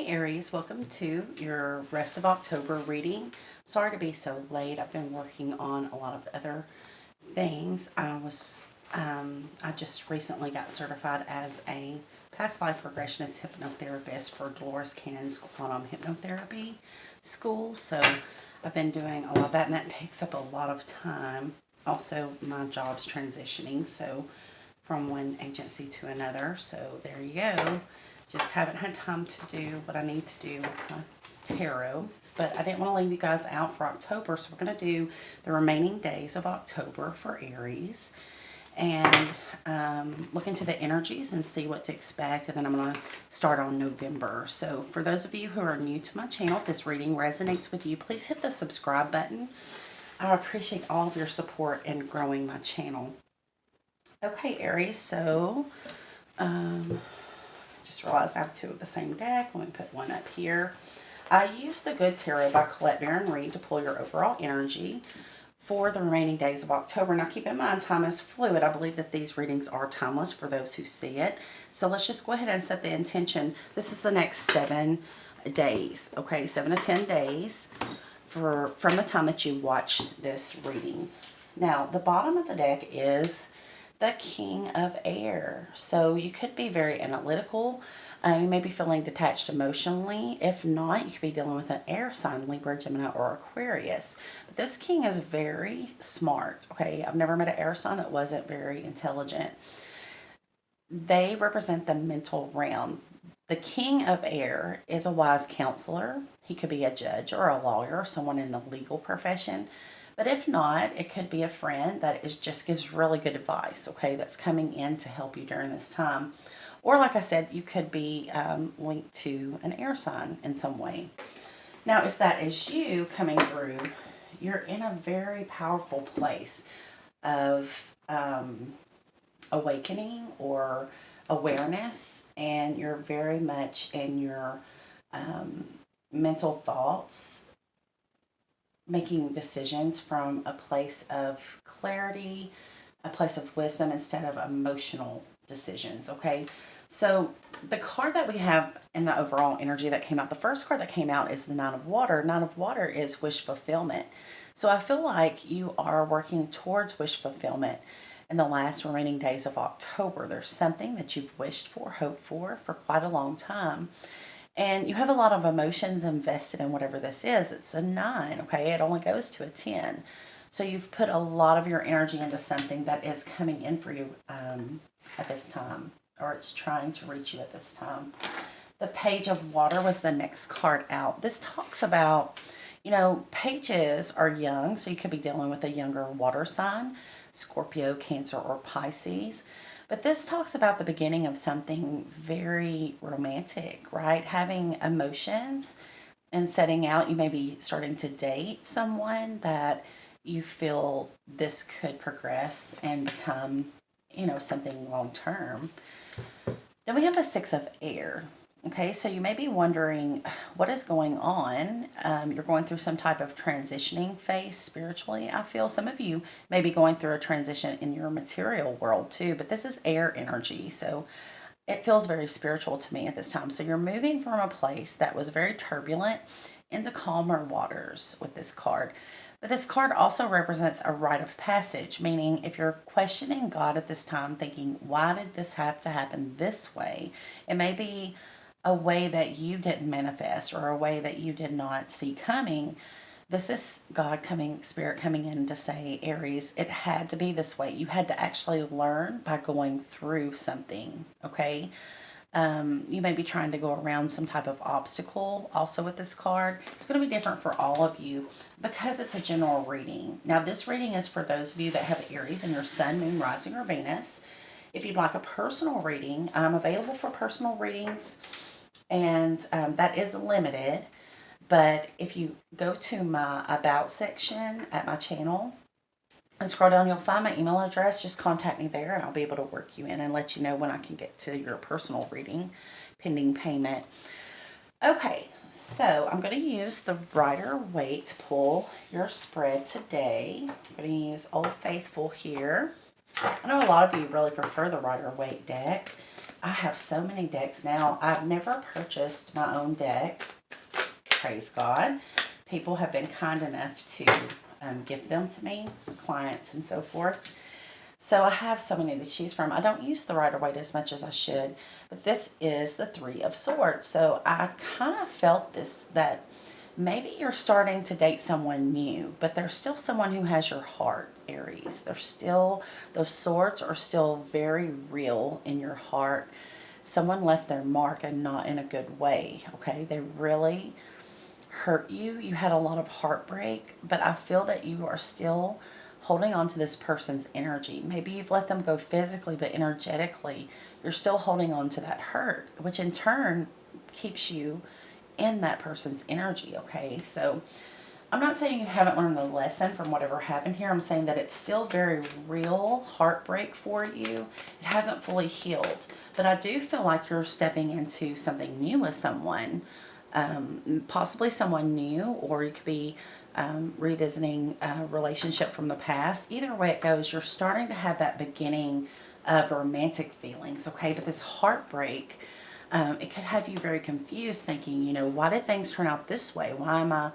Hey Aries, welcome to your rest of October reading. Sorry to be so late. I've been working on a lot of other things. I just recently got certified as a past life regressionist hypnotherapist for Dolores Cannon's quantum hypnotherapy school. So I've been doing a lot of that, and that takes up a lot of time. Also, my job's transitioning, so from one agency to another. So there you go. Just haven't had time to do what I need to do with my tarot. But I didn't want to leave you guys out for October, so we're going to do the remaining days of October for Aries and look into the energies and see what to expect. And then I'm going to start on November. So for those of you who are new to my channel, if this reading resonates with you, please hit the subscribe button. I appreciate all of your support in growing my channel. Okay, Aries, so just realized I have two of the same deck. Let me put one up here. I used the Good Tarot by Colette Baron Reed to pull your overall energy for the remaining days of October. Now keep in mind, time is fluid. I believe that these readings are timeless for those who see it. So let's just go ahead and set the intention. This is the next 7 days, okay? 7 to 10 days from the time that you watch this reading. Now, the bottom of the deck is the King of Air. So you could be very analytical. You may be feeling detached emotionally. If not, you could be dealing with an air sign, Libra, Gemini, or Aquarius. But this king is very smart, okay? I've never met an air sign that wasn't very intelligent. They represent the mental realm. The King of Air is a wise counselor. He could be a judge or a lawyer, someone in the legal profession. But if not, it could be a friend that just gives really good advice, okay, that's coming in to help you during this time. Or like I said, you could be linked to an air sign in some way. Now, if that is you coming through, you're in a very powerful place of awakening or awareness, and you're very much in your mental thoughts, making decisions from a place of clarity, a place of wisdom instead of emotional decisions, okay? So the card that we have in the overall energy that came out, the first card that came out is the Nine of Water. Nine of Water is wish fulfillment. So I feel like you are working towards wish fulfillment in the last remaining days of October. There's something that you've wished for, hoped for quite a long time. And you have a lot of emotions invested in whatever this is. It's a 9, okay? It only goes to a 10. So you've put a lot of your energy into something that is coming in for you at this time, or it's trying to reach you at this time. The Page of Water was the next card out. This talks about, pages are young, so you could be dealing with a younger water sign, Scorpio, Cancer, or Pisces. But this talks about the beginning of something very romantic, right? Having emotions and setting out. You may be starting to date someone that you feel this could progress and become, something long term. Then we have the Six of Air. Okay, so you may be wondering what is going on. You're going through some type of transitioning phase spiritually. I feel some of you may be going through a transition in your material world too, but this is air energy. So it feels very spiritual to me at this time. So you're moving from a place that was very turbulent into calmer waters with this card. But this card also represents a rite of passage, meaning if you're questioning God at this time, thinking, why did this have to happen this way? It may be a way that you didn't manifest or a way that you did not see coming. This is God coming, Spirit coming in to say, Aries, it had to be this way. You had to actually learn by going through something, okay? You may be trying to go around some type of obstacle also with this card. It's going to be different for all of you because it's a general reading. Now, this reading is for those of you that have Aries in your Sun, Moon, Rising, or Venus. If you'd like a personal reading, I'm available for personal readings, and that is limited. But if you go to my About section at my channel and scroll down, you'll find my email address. Just contact me there and I'll be able to work you in and let you know when I can get to your personal reading pending payment. Okay, so I'm going to use the Rider-Waite to pull your spread today. I'm going to use Old Faithful here. I know a lot of you really prefer the Rider-Waite deck, I have so many decks now. I've never purchased my own deck. Praise God. People have been kind enough to gift them to me, clients and so forth. So I have so many to choose from. I don't use the Rider-Waite as much as I should, but this is the Three of Swords. So I kind of felt this, that maybe you're starting to date someone new, but there's still someone who has your heart, Aries. There's still, those swords are still very real in your heart. Someone left their mark and not in a good way, okay? They really hurt you. You had a lot of heartbreak, but I feel that you are still holding on to this person's energy. Maybe you've let them go physically, but energetically, you're still holding on to that hurt, which in turn keeps you in that person's energy, okay? So I'm not saying you haven't learned the lesson from whatever happened here. I'm saying that it's still very real heartbreak for you. It hasn't fully healed, but I do feel like you're stepping into something new with someone. Possibly someone new, or you could be revisiting a relationship from the past. Either way it goes, you're starting to have that beginning of romantic feelings, okay? But this heartbreak, it could have you very confused, thinking, you know, why did things turn out this way? Why am I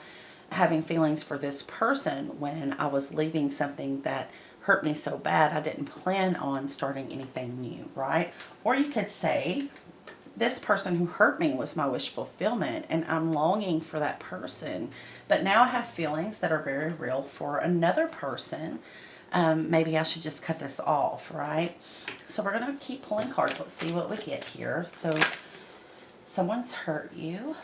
having feelings for this person when I was leaving something that hurt me so bad I didn't plan on starting anything new, right? Or you could say, this person who hurt me was my wish fulfillment and I'm longing for that person. But now I have feelings that are very real for another person. Maybe I should just cut this off, right? So we're going to keep pulling cards. Let's see what we get here. So someone's hurt you,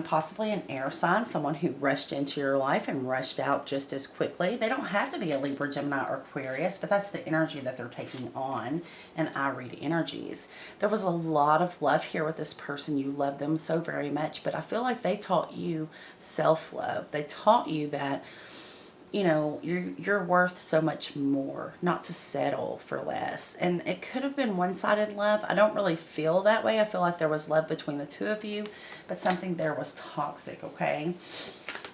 possibly an air sign, someone who rushed into your life and rushed out just as quickly. They don't have to be a Libra, Gemini, or Aquarius, but that's the energy that they're taking on, and I read energies. There was a lot of love here with this person. You love them so very much, but I feel like they taught you self-love. They taught you that, you know, you're worth so much more, not to settle for less. And it could have been one-sided love. I don't really feel that way. I feel like there was love between the two of you, but something there was toxic, okay?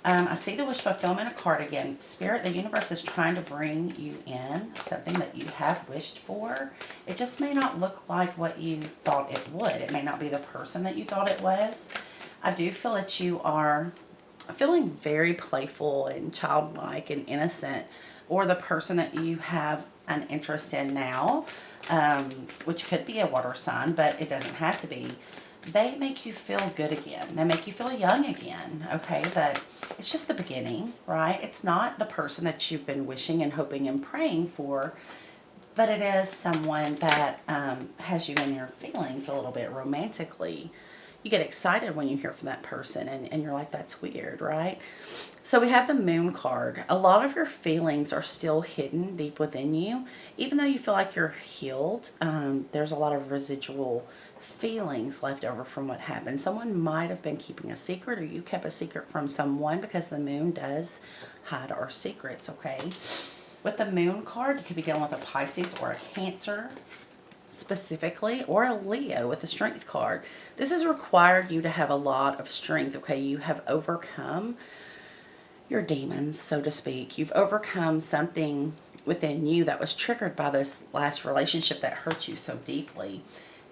I see the wish fulfillment card again. Spirit, the universe is trying to bring you in something that you have wished for. It just may not look like what you thought it would. It may not be the person that you thought it was. I do feel that you are feeling very playful and childlike and innocent, or the person that you have an interest in now, which could be a water sign, but it doesn't have to be. They make you feel good again. They make you feel young again, okay? But it's just the beginning, right? It's not the person that you've been wishing and hoping and praying for, but it is someone that has you in your feelings a little bit romantically. You get excited when you hear from that person, and you're like, that's weird, right? So we have the Moon card. A lot of your feelings are still hidden deep within you. Even though you feel like you're healed, there's a lot of residual feelings left over from what happened. Someone might have been keeping a secret, or you kept a secret from someone, because the Moon does hide our secrets, okay? With the Moon card, you could be dealing with a Pisces or a Cancer specifically, or a Leo with the Strength card. This has required you to have a lot of strength, okay? You have overcome your demons, so to speak. You've overcome something within you that was triggered by this last relationship that hurt you so deeply.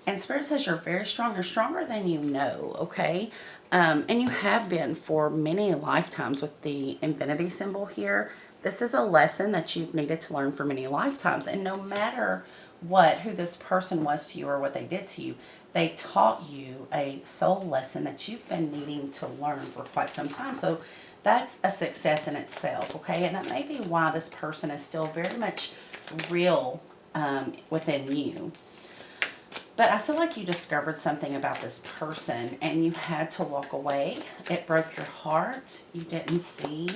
And Spirit says you're very strong. You're stronger than you know, okay? And you have been for many lifetimes with the infinity symbol here. This is a lesson that you've needed to learn for many lifetimes. And no matter who this person was to you or what they did to you, they taught you a soul lesson that you've been needing to learn for quite some time. So that's a success in itself, okay? And that may be why this person is still very much real within you. But I feel like you discovered something about this person and you had to walk away. It broke your heart. You didn't see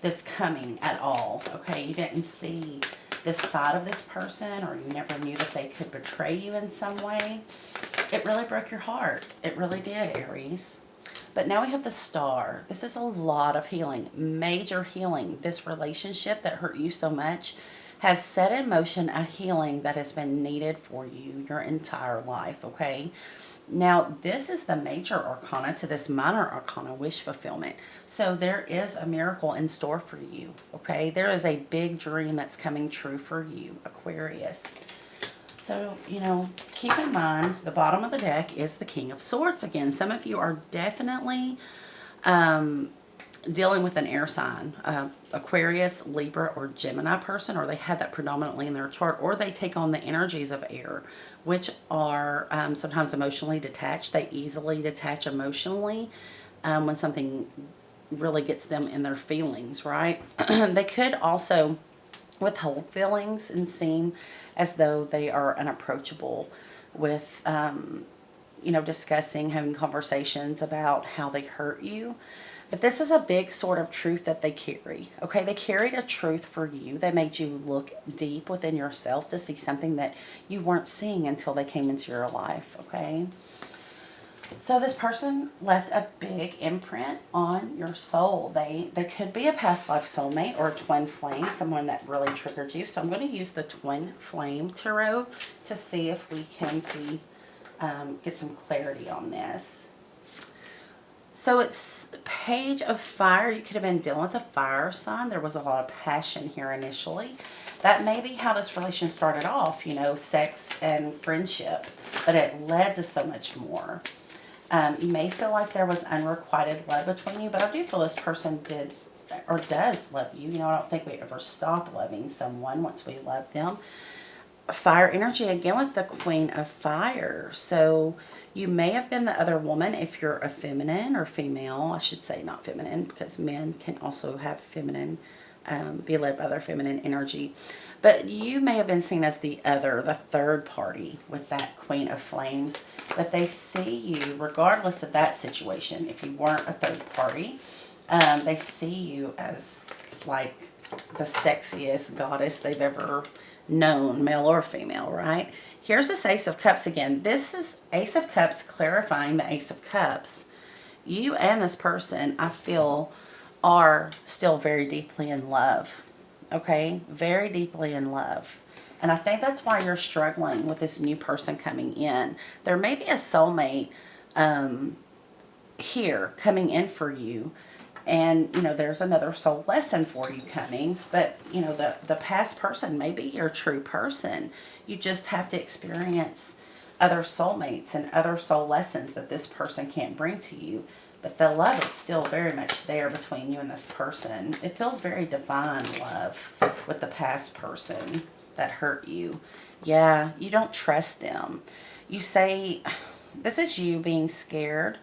this coming at all, okay? You didn't see this side of this person, or you never knew that they could betray you in some way. It really broke your heart. It really did, Aries. But now we have the Star. This is a lot of healing, major healing. This relationship that hurt you so much has set in motion a healing that has been needed for you your entire life, okay? Now, this is the major arcana to this minor arcana, wish fulfillment. So there is a miracle in store for you, okay? There is a big dream that's coming true for you, Aquarius. So, keep in mind the bottom of the deck is the King of Swords again. Some of you are definitely dealing with an air sign, Aquarius, Libra, or Gemini person, or they have that predominantly in their chart, or they take on the energies of air, which are sometimes emotionally detached. They easily detach emotionally when something really gets them in their feelings, right? They could also withhold feelings and seem as though they are unapproachable with, discussing, having conversations about how they hurt you. But this is a big sort of truth that they carry. Okay, they carried a truth for you. They made you look deep within yourself to see something that you weren't seeing until they came into your life. Okay. So this person left a big imprint on your soul. They could be a past life soulmate or a twin flame, someone that really triggered you. So I'm going to use the twin flame tarot to see if we can get some clarity on this. So it's Page of Fire. You could have been dealing with a fire sign. There was a lot of passion here initially. That may be how this relation started off, sex and friendship, but it led to so much more. You may feel like there was unrequited love between you, but I do feel this person did or does love you. I don't think we ever stop loving someone once we love them. Fire energy again with the Queen of Fire. So you may have been the other woman if you're a feminine or female. I should say not feminine, because men can also have feminine, be led by their feminine energy. But you may have been seen as the other, the third party with that Queen of Flames. But they see you, regardless of that situation, if you weren't a third party, they see you as like the sexiest goddess they've ever known, male or female, right? Here's this Ace of Cups again. This is Ace of Cups clarifying the Ace of Cups. You and this person, I feel, are still very deeply in love. Okay? Very deeply in love. And I think that's why you're struggling with this new person coming in. There may be a soulmate here coming in for you. And, there's another soul lesson for you coming. But, the past person may be your true person. You just have to experience other soulmates and other soul lessons that this person can't bring to you. But the love is still very much there between you and this person. It feels very divine love with the past person that hurt you. Yeah, you don't trust them. You say, this is you being scared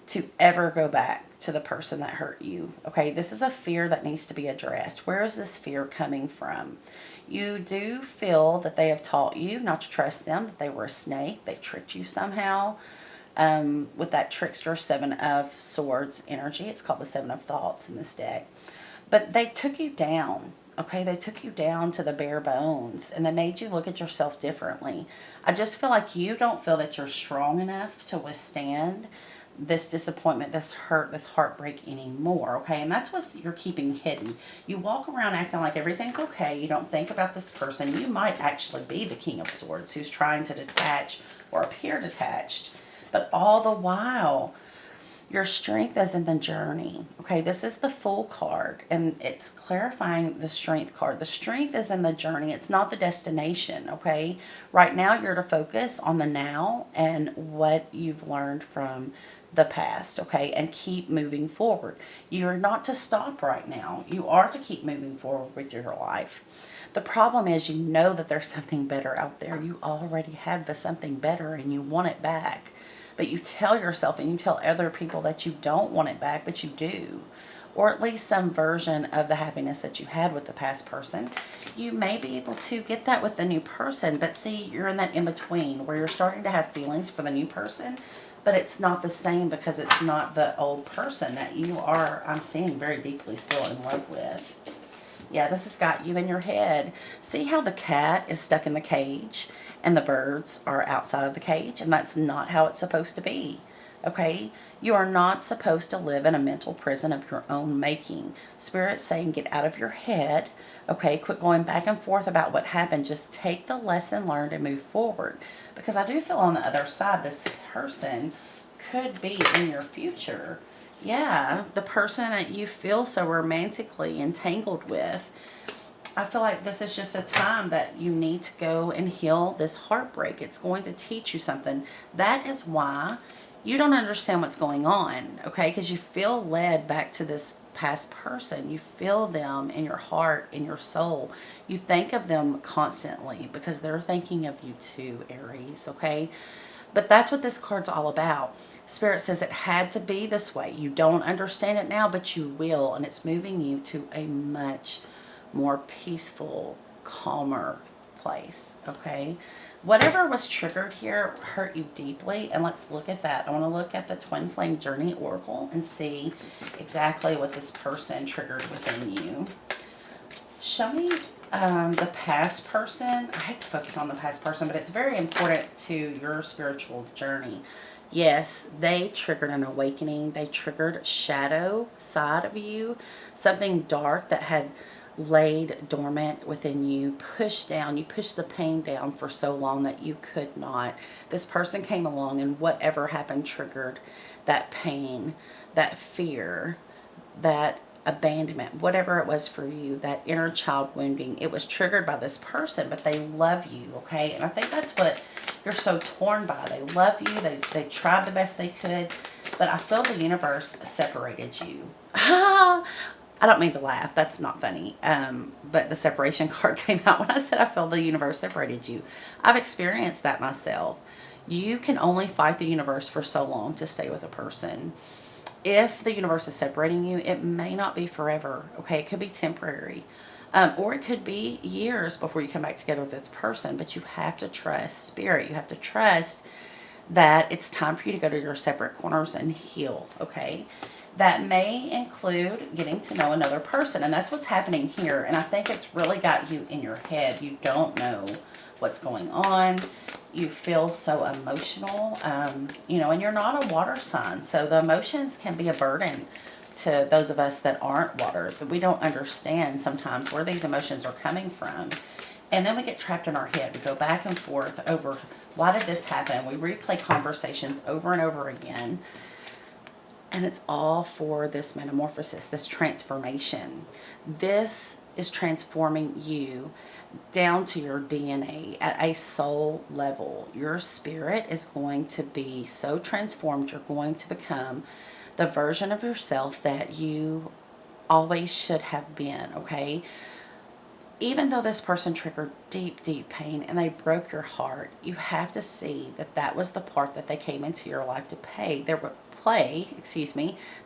to ever go back to the person that hurt you. Okay, this is a fear that needs to be addressed. Where is this fear coming from? You do feel that they have taught you not to trust them, that they were a snake, they tricked you somehow. With that trickster Seven of Swords energy. It's called the Seven of Thoughts in this deck. But they took you down. Okay, they took you down to the bare bones and they made you look at yourself differently. I just feel like you don't feel that you're strong enough to withstand this disappointment, this hurt, this heartbreak anymore, okay? And that's what you're keeping hidden. You walk around acting like everything's okay. You don't think about this person. You might actually be the King of Swords who's trying to detach or appear detached. But all the while, your strength is in the journey. Okay, this is the Fool card, and it's clarifying the Strength card. The strength is in the journey. It's not the destination, okay? Right now, you're to focus on the now and what you've learned from the past, okay? And keep moving forward. You're not to stop right now. You are to keep moving forward with your life. The problem is you know that there's something better out there. You already had the something better and you want it back. But you tell yourself and you tell other people that you don't want it back, but you do. Or at least some version of the happiness that you had with the past person. You may be able to get that with the new person, but see, you're in that in-between where you're starting to have feelings for the new person, but it's not the same because it's not the old person that you are, I'm seeing, very deeply still in love with. Yeah, this has got you in your head. See how the cat is stuck in the cage and the birds are outside of the cage? And that's not how it's supposed to be. Okay? You are not supposed to live in a mental prison of your own making. Spirit's saying get out of your head. Okay? Quit going back and forth about what happened. Just take the lesson learned and move forward. Because I do feel on the other side, this person could be in your future. Yeah, the person that you feel so romantically entangled with. I feel like this is just a time that you need to go and heal this heartbreak. It's going to teach you something. That is why you don't understand what's going on, okay? Because you feel led back to this past person. You feel them in your heart, in your soul. You think of them constantly because they're thinking of you too, Aries, okay? But that's what this card's all about. Spirit says it had to be this way. You don't understand it now, but you will. And it's moving you to a much more peaceful, calmer place. Okay. Whatever was triggered here hurt you deeply. And let's look at that. I want to look at the Twin Flame Journey Oracle and see exactly what this person triggered within you. Show me the past person. I hate to focus on the past person, but it's very important to your spiritual journey. Yes, they triggered an awakening. They triggered shadow side of you, something dark that had laid dormant within you, pushed down. You pushed the pain down for so long that you could not. This person came along and whatever happened triggered that pain, that fear, that abandonment, whatever it was for you, that inner child wounding. It was triggered by this person, but they love you, okay? And I think that's what you're so torn by. They love you. They tried the best they could, but I feel the universe separated you. I don't mean to laugh. That's not funny. But the separation card came out when I said I feel the universe separated you. I've experienced that myself. You can only fight the universe for so long to stay with a person. If the universe is separating you, it may not be forever, okay? It could be temporary. Or it could be years before you come back together with this person. But you have to trust spirit. You have to trust that it's time for you to go to your separate corners and heal, okay? That may include getting to know another person. And that's what's happening here. And I think it's really got you in your head. You don't know what's going on. You feel so emotional, and you're not a water sign. So the emotions can be a burden to those of us that aren't water. But we don't understand sometimes where these emotions are coming from. And then we get trapped in our head. We go back and forth over why did this happen? We replay conversations over and over again. And it's all for this metamorphosis, this transformation. This is transforming you down to your DNA at a soul level. Your spirit is going to be so transformed. You're going to become the version of yourself that you always should have been, okay? Even though this person triggered deep, deep pain and they broke your heart, you have to see that that was the part that they came into your life to play. There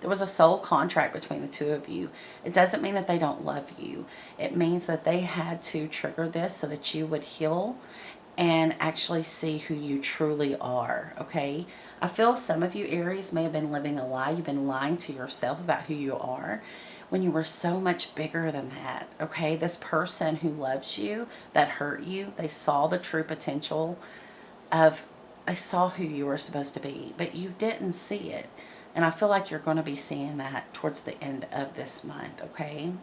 was a soul contract between the two of you. It doesn't mean that they don't love you. It means that they had to trigger this so that you would heal and actually see who you truly are, okay? I feel some of you, Aries, may have been living a lie. You've been lying to yourself about who you are when you were so much bigger than that, okay? This person who loves you, that hurt you, they saw the true potential of, I saw who you were supposed to be, but you didn't see it. And I feel like you're going to be seeing that towards the end of this month, okay?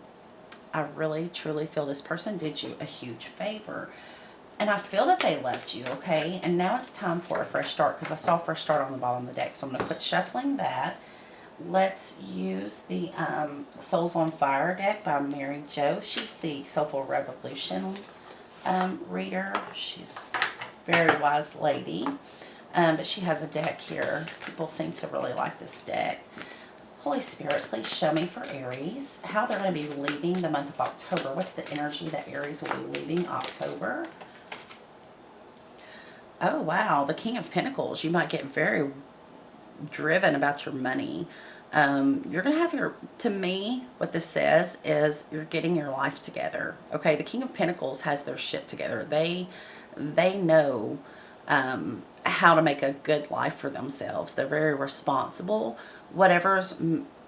I really, truly feel this person did you a huge favor. And I feel that they loved you, okay? And now it's time for a fresh start because I saw fresh start on the bottom of the deck. So I'm going to quit shuffling that. Let's use the Souls on Fire deck by Mary Jo. She's the Soulful Revolution reader. She's a very wise lady. But she has a deck here. People seem to really like this deck. Holy Spirit, please show me for Aries how they're going to be leaving the month of October. What's the energy that Aries will be leaving October? Oh, wow. The King of Pentacles. You might get very driven about your money. You're going to have to me, what this says is you're getting your life together. Okay, the King of Pentacles has their shit together. They know how to make a good life for themselves. They're very responsible. Whatever's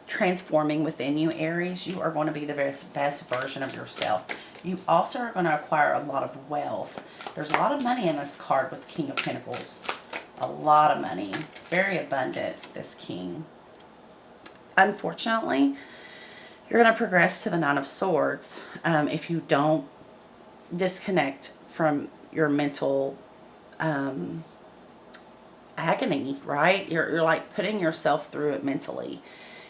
transforming within you, Aries, you are going to be the best version of yourself. You also are going to acquire a lot of wealth. There's a lot of money in this card with King of Pentacles. A lot of money. Very abundant, this king. Unfortunately, you're going to progress to the Nine of Swords if you don't disconnect from your mental agony, right? You're like putting yourself through it mentally.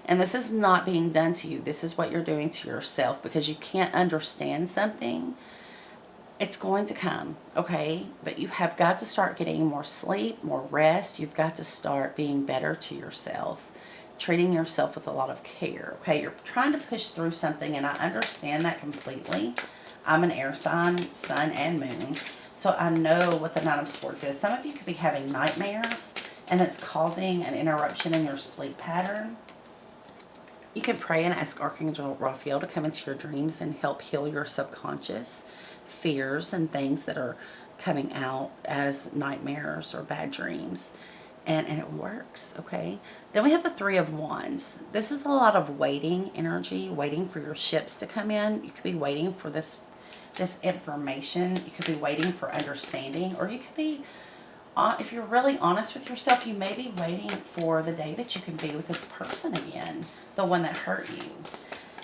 And this is not being done to you. This is what you're doing to yourself because you can't understand something. It's going to come, okay? But you have got to start getting more sleep, more rest. You've got to start being better to yourself, treating yourself with a lot of care, okay? You're trying to push through something, and I understand that completely. I'm an air sign, sun and moon, so I know what the Nine of Swords is. Some of you could be having nightmares, and it's causing an interruption in your sleep pattern. You can pray and ask Archangel Raphael to come into your dreams and help heal your subconscious fears and things that are coming out as nightmares or bad dreams. And it works, okay? Then we have the Three of Wands. This is a lot of waiting energy, waiting for your ships to come in. You could be waiting for this information. You could be waiting for understanding, or you could be, if you're really honest with yourself, you may be waiting for the day that you can be with this person again, the one that hurt you.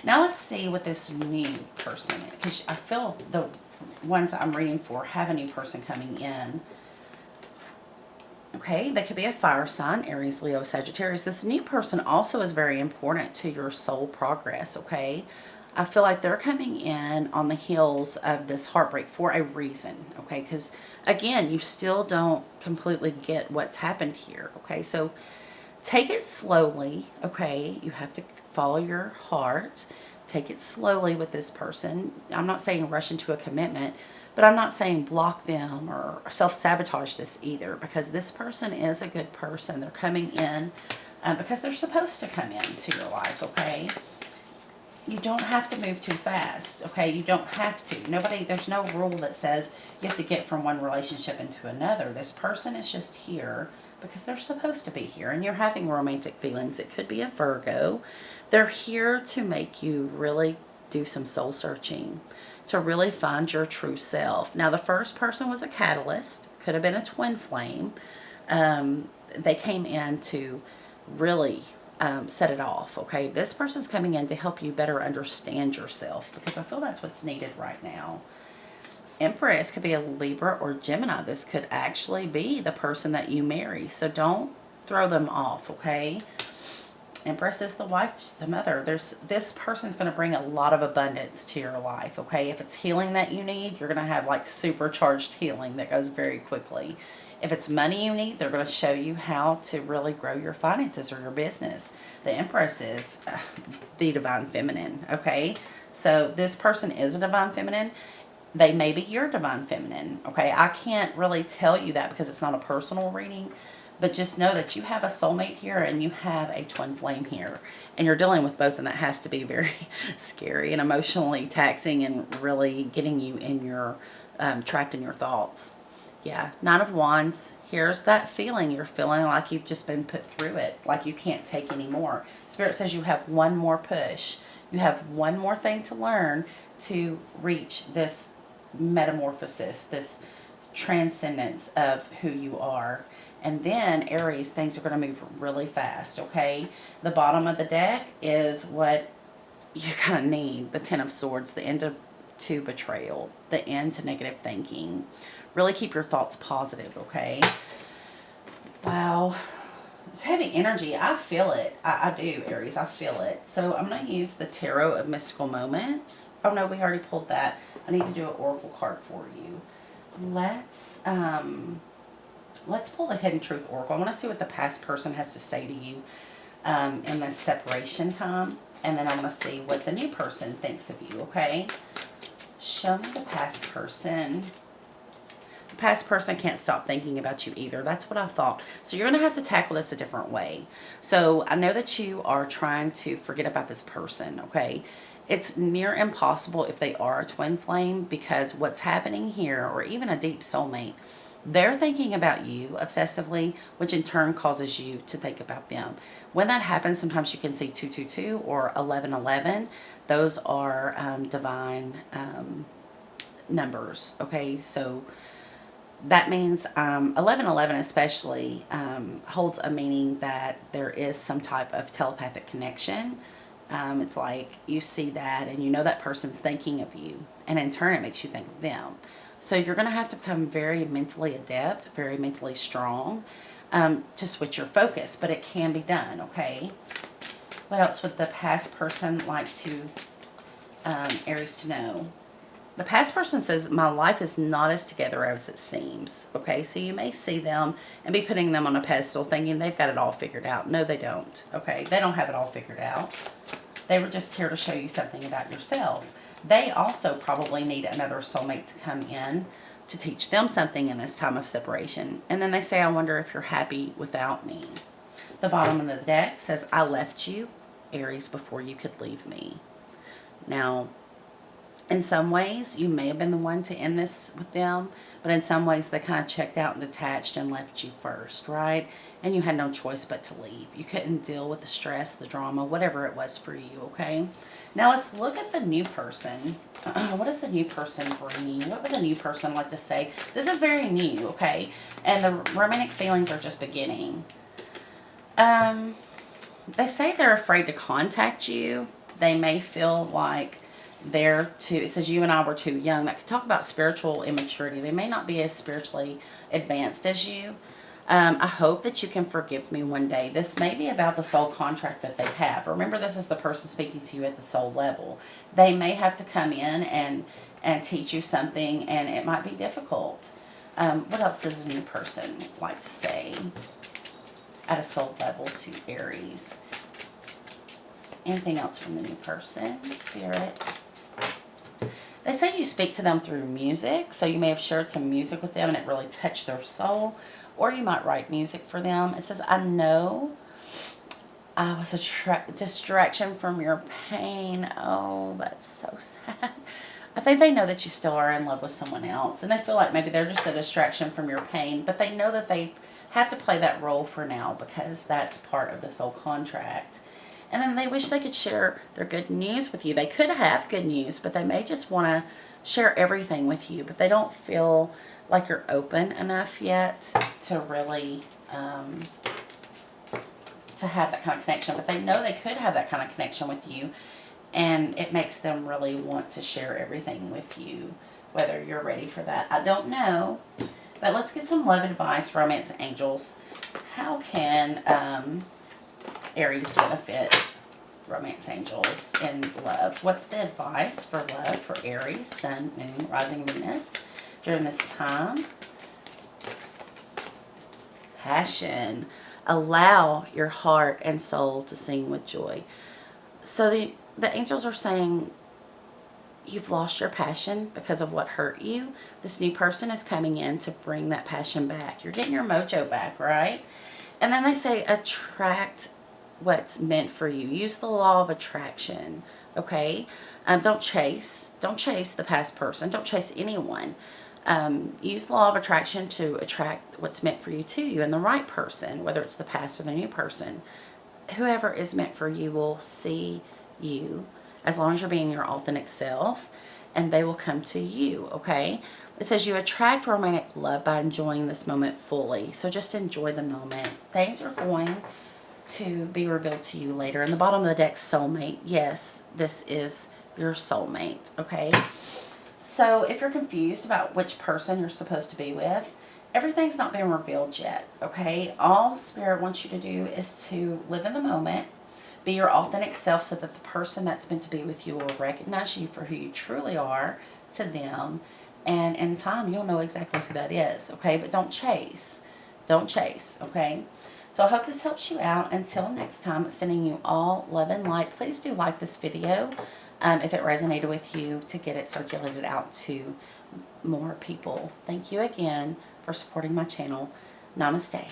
Now let's see what this new person is, because I feel the ones I'm reading for have a new person coming in. Okay, they could be a fire sign, Aries, Leo, Sagittarius. This new person also is very important to your soul progress, okay? I feel like they're coming in on the heels of this heartbreak for a reason, okay? Because, again, you still don't completely get what's happened here, okay? So take it slowly, okay? You have to follow your heart. Take it slowly with this person. I'm not saying rush into a commitment, but I'm not saying block them or self-sabotage this either, because this person is a good person. They're coming in because they're supposed to come into your life, okay? You don't have to move too fast, okay? You don't have to. There's no rule that says you have to get from one relationship into another. This person is just here because they're supposed to be here, and you're having romantic feelings. It could be a Virgo. They're here to make you really do some soul searching, to really find your true self. Now, the first person was a catalyst, could have been a twin flame. They came in to really set it off, okay? This person's coming in to help you better understand yourself, because I feel that's what's needed right now. Empress could be a Libra or Gemini. This could actually be the person that you marry, so don't throw them off, okay? Empress is the wife, the mother. This person's going to bring a lot of abundance to your life, okay? If it's healing that you need, you're going to have like supercharged healing that goes very quickly. If it's money you need, they're going to show you how to really grow your finances or your business. The Empress is the divine feminine, okay? So this person is a divine feminine. They may be your divine feminine, okay? I can't really tell you that because it's not a personal reading, but just know that you have a soulmate here and you have a twin flame here, and you're dealing with both, and that has to be very scary and emotionally taxing and really getting you in your trapped in your thoughts. Yeah, Nine of Wands. Here's that feeling. You're feeling like you've just been put through it, like you can't take anymore. Spirit says you have one more push. You have one more thing to learn to reach this metamorphosis, this transcendence of who you are. And then, Aries, things are going to move really fast, okay? The bottom of the deck is what you kind of need. The Ten of Swords, the end to betrayal, the end to negative thinking. Really keep your thoughts positive, okay? Wow. It's heavy energy. I feel it. I do, Aries. I feel it. So I'm going to use the Tarot of Mystical Moments. Oh, no, we already pulled that. I need to do an oracle card for you. Let's pull the Hidden Truth Oracle. I want to see what the past person has to say to you in this separation time. And then I want to see what the new person thinks of you, okay? Show me the past person. The past person can't stop thinking about you either. That's what I thought. So you're going to have to tackle this a different way. So I know that you are trying to forget about this person, okay? It's near impossible if they are a twin flame, because what's happening here, or even a deep soulmate, they're thinking about you obsessively, which in turn causes you to think about them. When that happens, sometimes you can see 222 or 1111. Those are divine numbers, okay? So that means 1111 especially holds a meaning that there is some type of telepathic connection. It's like you see that and you know that person's thinking of you, and in turn it makes you think of them. So you're going to have to become very mentally adept, very mentally strong to switch your focus, but it can be done, okay? What else would the past person like to Aries to know? The past person says, my life is not as together as it seems. Okay, so you may see them and be putting them on a pedestal thinking they've got it all figured out. No, they don't. Okay, they don't have it all figured out. They were just here to show you something about yourself. They also probably need another soulmate to come in to teach them something in this time of separation. And then they say, I wonder if you're happy without me. The bottom of the deck says, I left you, Aries, before you could leave me. Now, in some ways, you may have been the one to end this with them, but in some ways, they kind of checked out and detached and left you first, right? And you had no choice but to leave. You couldn't deal with the stress, the drama, whatever it was for you, okay? Now, let's look at the new person. What is the new person bringing? What would the new person like to say? This is very new, okay? And the romantic feelings are just beginning. They say they're afraid to contact you. They may feel like they're too, it says you and I were too young. That could talk about spiritual immaturity. They may not be as spiritually advanced as you. I hope that you can forgive me one day. This may be about the soul contract that they have. Remember, this is the person speaking to you at the soul level. They may have to come in and teach you something, and it might be difficult. What else does a new person like to say at a soul level to Aries? Anything else from the new person, Spirit? They say you speak to them through music, so you may have shared some music with them and it really touched their soul, or you might write music for them. It says, I know I was a distraction from your pain. Oh, that's so sad. I think they know that you still are in love with someone else, and they feel like maybe they're just a distraction from your pain, but they know that they have to play that role for now because that's part of the soul contract. And then they wish they could share their good news with you. They could have good news, but they may just want to share everything with you. But they don't feel like you're open enough yet to really to have that kind of connection. But they know they could have that kind of connection with you. And it makes them really want to share everything with you. Whether you're ready for that, I don't know. But let's get some love advice, romance angels. How can Aries benefit romance angels in love? What's the advice for love for Aries, Sun, Moon, Rising, Venus during this time? Passion. Allow your heart and soul to sing with joy. So the angels are saying you've lost your passion because of what hurt you. This new person is coming in to bring that passion back. You're getting your mojo back, right? And then they say attract what's meant for you. Use the law of attraction, okay? Don't chase the past person. Don't chase anyone. Use the law of attraction to attract what's meant for you to you and the right person, whether it's the past or the new person. Whoever is meant for you will see you as long as you're being your authentic self, and they will come to you, okay? It says you attract romantic love by enjoying this moment fully. So just enjoy the moment. Things are going to be revealed to you later. In the bottom of the deck, soulmate. Yes, this is your soulmate, okay? So if you're confused about which person you're supposed to be with, everything's not been revealed yet, okay? All Spirit wants you to do is to live in the moment, be your authentic self so that the person that's meant to be with you will recognize you for who you truly are to them. And in time, you'll know exactly who that is, okay? But don't chase. Don't chase, okay? So I hope this helps you out. Until next time, sending you all love and light. Please do like this video if it resonated with you to get it circulated out to more people. Thank you again for supporting my channel. Namaste.